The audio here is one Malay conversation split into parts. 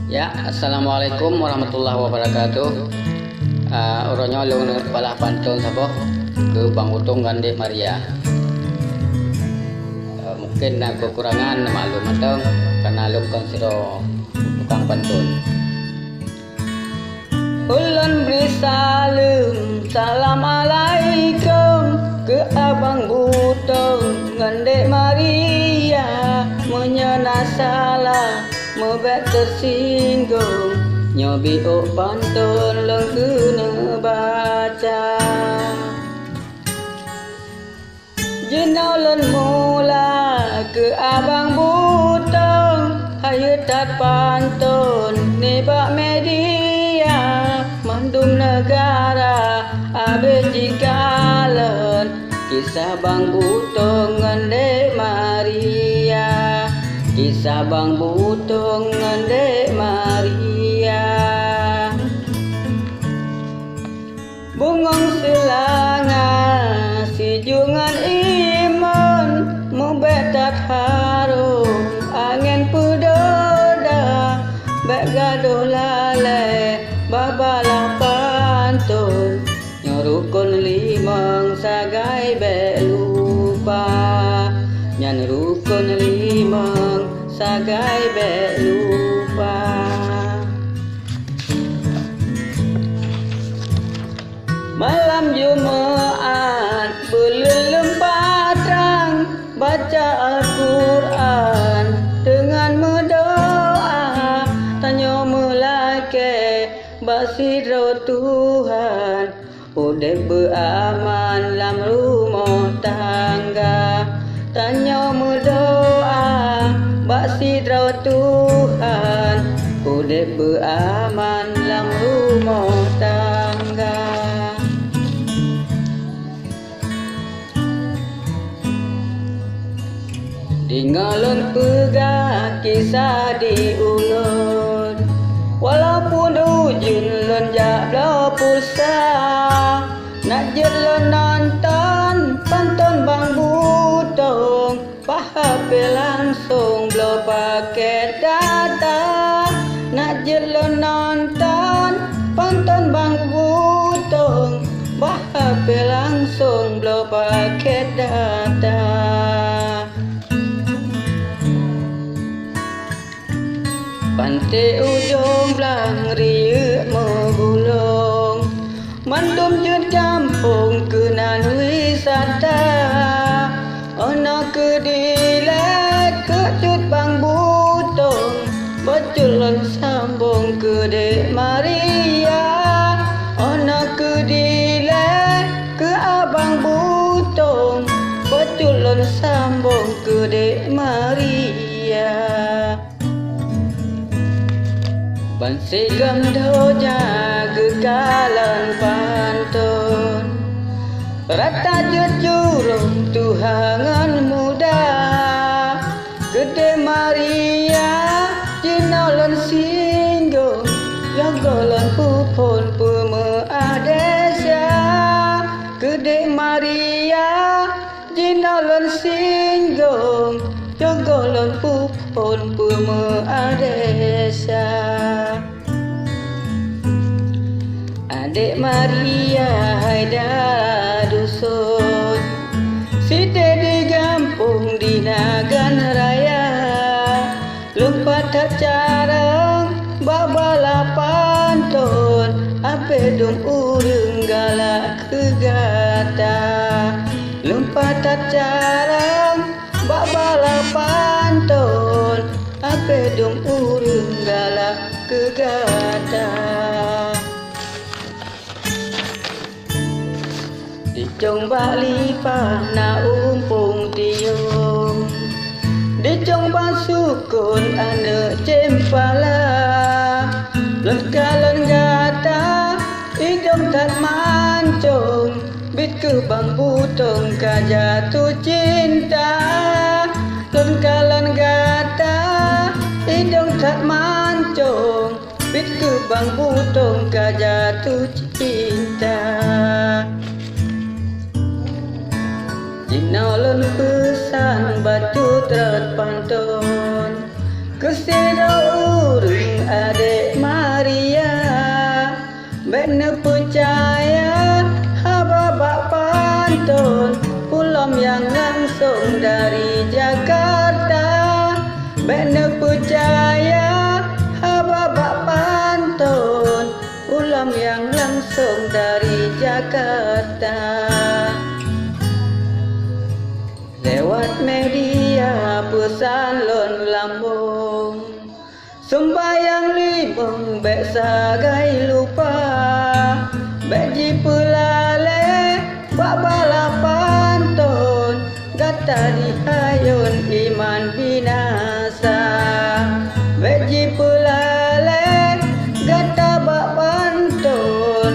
Ya, assalamualaikum warahmatullahi wabarakatuh. Uronyo lung pala pantun sabo ke Bang Utong Gandek Maria. Mungkin kekurangan maklum matang karena lung kan siro tukang pantun. Ulun beri salam alaikum ke Abang Utong Gandek Maria, menyana salah mebek tersinggung, nyobi pantun leng kena baca. Jinaulan mula ke Abang Utong, hayu tat pantun nebak media, mandum negara abe jikalan, kisah Bang Utong Gandek Maria. Kisah Bang Utong Gandek Maria. Bungong selanga si jungan iman, mubetat harum angin pedoda, bek gaduh lale babalah pantun, nyorukun limang sagai bek lupa, nyan rukun limang sagai bek lupa. Malam Jumaat belum patrang, baca Al-Quran dengan mendoa, tanya melake basidro Tuhan, udep beraman lam rumah tangga, tanya mendoa basidro Tuhan, udep beraman lam rumah tangga. Dingalun pegah kisah di ulun, walaupun ujun lun jak pulsa, nak jelun nonton pantun Bang Utong, pahape langsung blow paket data, nak jelun nonton pantun Bang Utong, pahape langsung blow paket data. Pantai ujung belang riuk megulung, mandum jut kampung kenan wisata, ono kedilat kejut Bang Utong, beculun sambung ke Dek Maria, ono kedilat ke Abang Utong, beculun sambung ke Dek Maria. Bansi gemdoja kekalan pantun, rata jujurung tuhangan muda, Gede Maria jinaulan singgung, yogolan pupun pemea desa. Gede Maria jinaulan singgung, yogolan pupun pemea desa. Dek Maria haida dusun, site di kampung di Nagan Raya, lupa tak carang babala pantun, ape dum urung galak kegata, lupa tak carang babala pantun, ape dum urung galak kegata. Di Jong Bali na umpung tiung, di Jong Basukun ane cempala, lengkalan gata idong tak mancung, bit ke Bang Utong kajatuh cinta, lengkalan gata idong tak mancung, bit ke Bang Utong kajatuh cinta. Jinaulan pesan batu terat pantun, kesida Sembayang libung bek sagai lupa, bek ji pelale bak balapan ton, gata dihayun iman binasa. Bek ji pelale gata bak banton,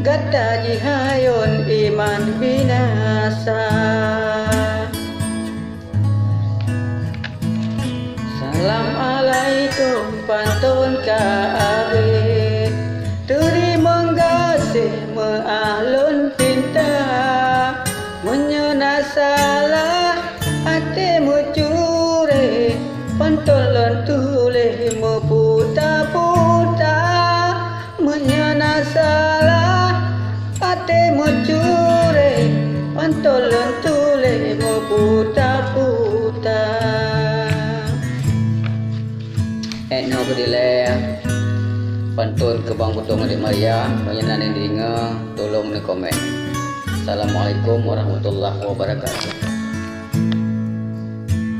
gata dihayun iman binasa. Assalamualaikum pantun ka abe, terima kasih meahlun pinta, menyana salah hatimu cure, pantun lon tuleh mu puta-puta, menyana salah hatimu cure, pantun lon tuleh mu puta-puta. No kedile pantun ke Bang Butung Adik Maria, menyenangkan dirinya, tolong ni komen. Assalamualaikum warahmatullahi wabarakatuh.